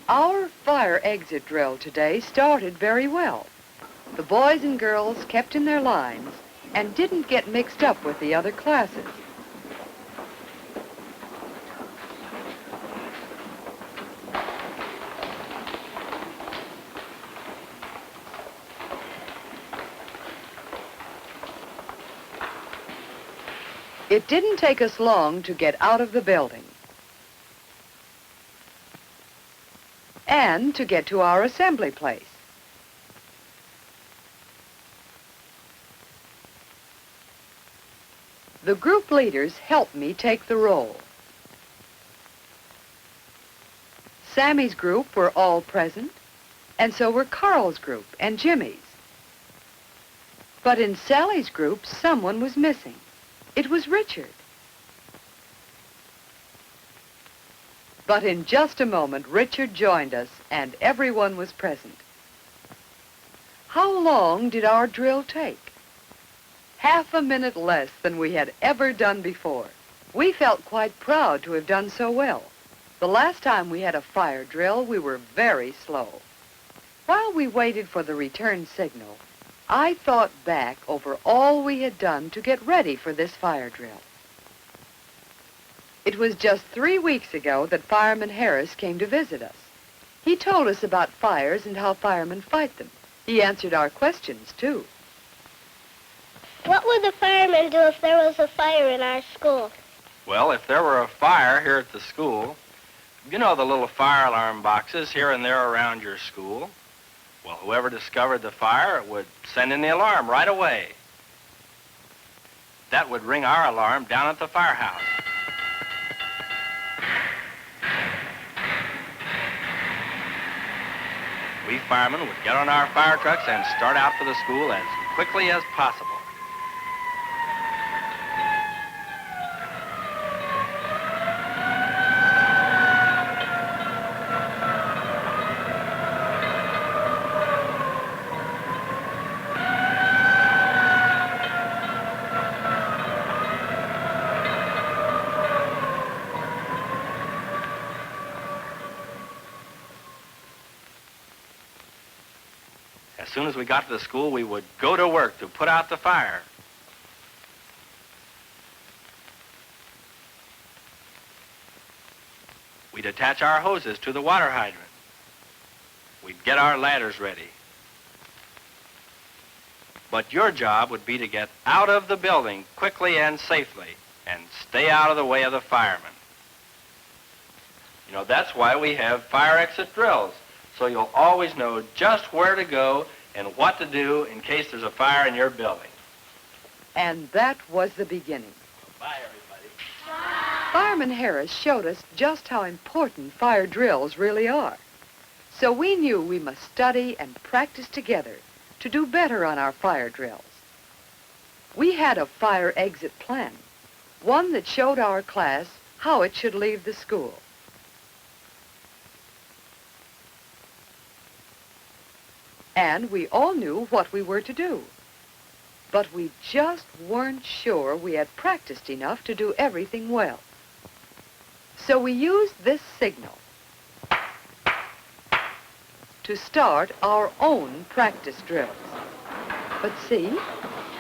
Our fire exit drill today started very well. The boys and girls kept in their lines and didn't get mixed up with the other classes. It didn't take us long to get out of the building and to get to our assembly place. The group leaders helped me take the roll. Sammy's group were all present, and so were Carl's group and Jimmy's. But in Sally's group, someone was missing. It was Richard. But in just a moment, Richard joined us, and everyone was present. How long did our drill take? Half a minute less than we had ever done before. We felt quite proud to have done so well. The last time we had a fire drill, we were very slow. While we waited for the return signal, I thought back over all we had done to get ready for this fire drill. It was just 3 weeks ago that Fireman Harris came to visit us. He told us about fires and how firemen fight them. He answered our questions, too. What would the firemen do if there was a fire in our school? Well, if there were a fire here at the school, you know the little fire alarm boxes here and there around your school? Well, whoever discovered the fire would send in the alarm right away. That would ring our alarm down at the firehouse. We firemen would get on our fire trucks and start out for the school as quickly as possible. As soon as we got to the school, we would go to work to put out the fire. We'd attach our hoses to the water hydrant. We'd get our ladders ready. But your job would be to get out of the building quickly and safely and stay out of the way of the firemen. You know, that's why we have fire exit drills, so you'll always know just where to go and what to do in case there's a fire in your building. And that was the beginning. Bye, everybody. Bye. Fireman Harris showed us just how important fire drills really are. So we knew we must study and practice together to do better on our fire drills. We had a fire exit plan, one that showed our class how it should leave the school. And we all knew what we were to do. But we just weren't sure we had practiced enough to do everything well. So we used this signal to start our own practice drills. But see,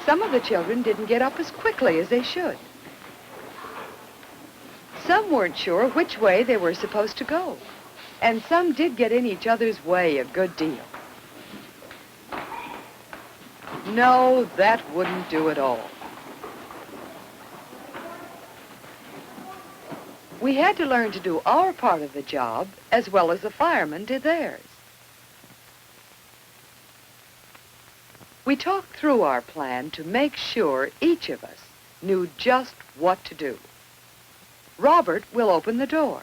some of the children didn't get up as quickly as they should. Some weren't sure which way they were supposed to go. And some did get in each other's way a good deal. No, that wouldn't do at all. We had to learn to do our part of the job as well as the firemen did theirs. We talked through our plan to make sure each of us knew just what to do. Robert will open the door.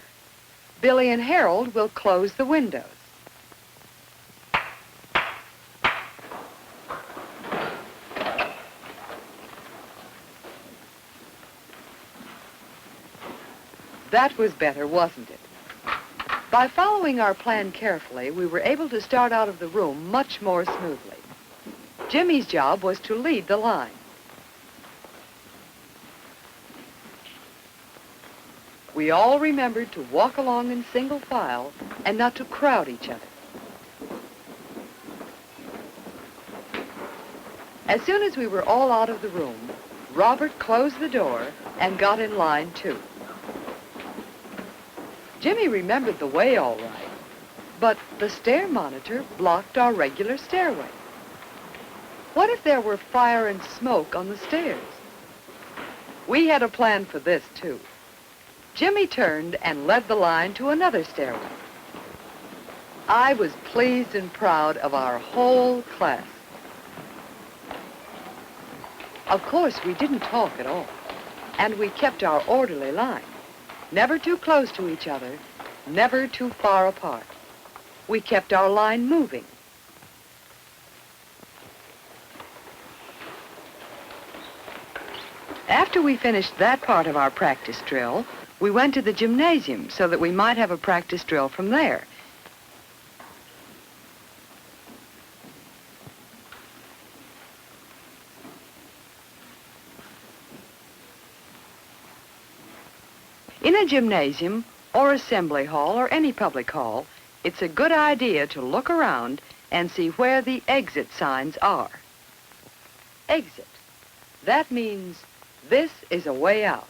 Billy and Harold will close the windows. That was better, wasn't it? By following our plan carefully, we were able to start out of the room much more smoothly. Jimmy's job was to lead the line. We all remembered to walk along in single file and not to crowd each other. As soon as we were all out of the room, Robert closed the door and got in line too. Jimmy remembered the way all right, but the stair monitor blocked our regular stairway. What if there were fire and smoke on the stairs? We had a plan for this too. Jimmy turned and led the line to another stairway. I was pleased and proud of our whole class. Of course, we didn't talk at all, and we kept our orderly line. Never too close to each other, never too far apart. We kept our line moving. After we finished that part of our practice drill, we went to the gymnasium so that we might have a practice drill from there. In a gymnasium or assembly hall or any public hall, it's a good idea to look around and see where the exit signs are. Exit. That means this is a way out.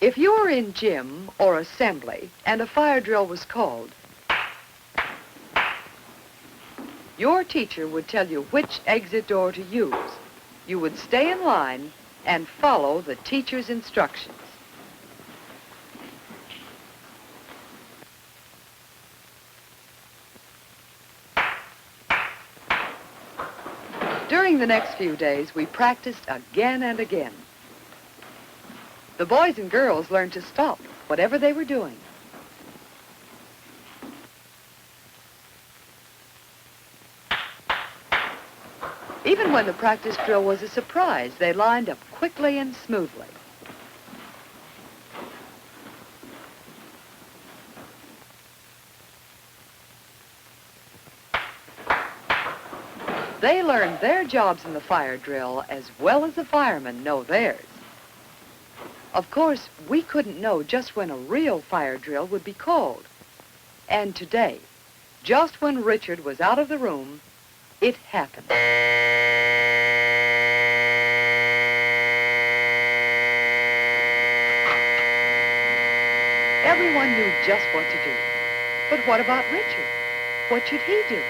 If you were in gym or assembly and a fire drill was called, your teacher would tell you which exit door to use. You would stay in line and follow the teacher's instructions. During the next few days, we practiced again and again. The boys and girls learned to stop whatever they were doing. Even when the practice drill was a surprise, they lined up quickly and smoothly. They learned their jobs in the fire drill as well as the firemen know theirs. Of course, we couldn't know just when a real fire drill would be called. And today, just when Richard was out of the room, it happened. Everyone knew just what to do. But what about Richard? What should he do?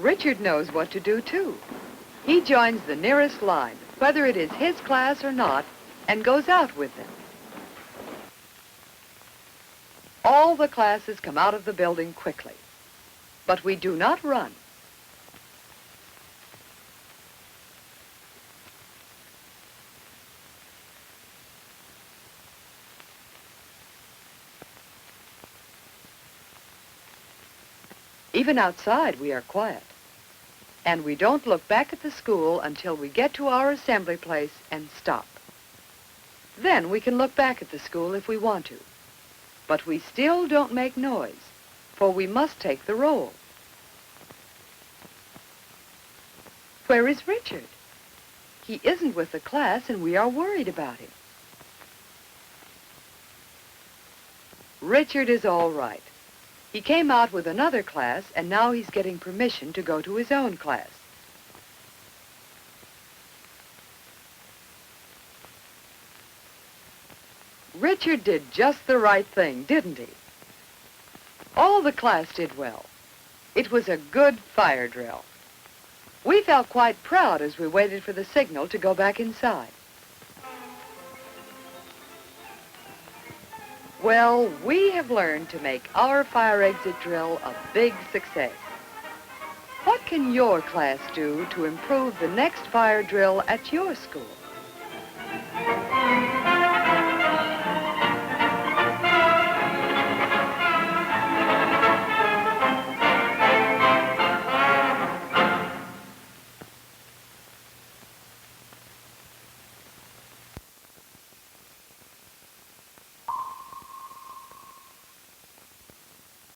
Richard knows what to do, too. He joins the nearest line, whether it is his class or not, and goes out with them. All the classes come out of the building quickly, but we do not run. Even outside, we are quiet. And we don't look back at the school until we get to our assembly place and stop. Then we can look back at the school if we want to. But we still don't make noise, for we must take the roll. Where is Richard? He isn't with the class, and we are worried about him. Richard is all right. He came out with another class, and now he's getting permission to go to his own class. Richard did just the right thing, didn't he? All the class did well. It was a good fire drill. We felt quite proud as we waited for the signal to go back inside. Well, we have learned to make our fire exit drill a big success. What can your class do to improve the next fire drill at your school?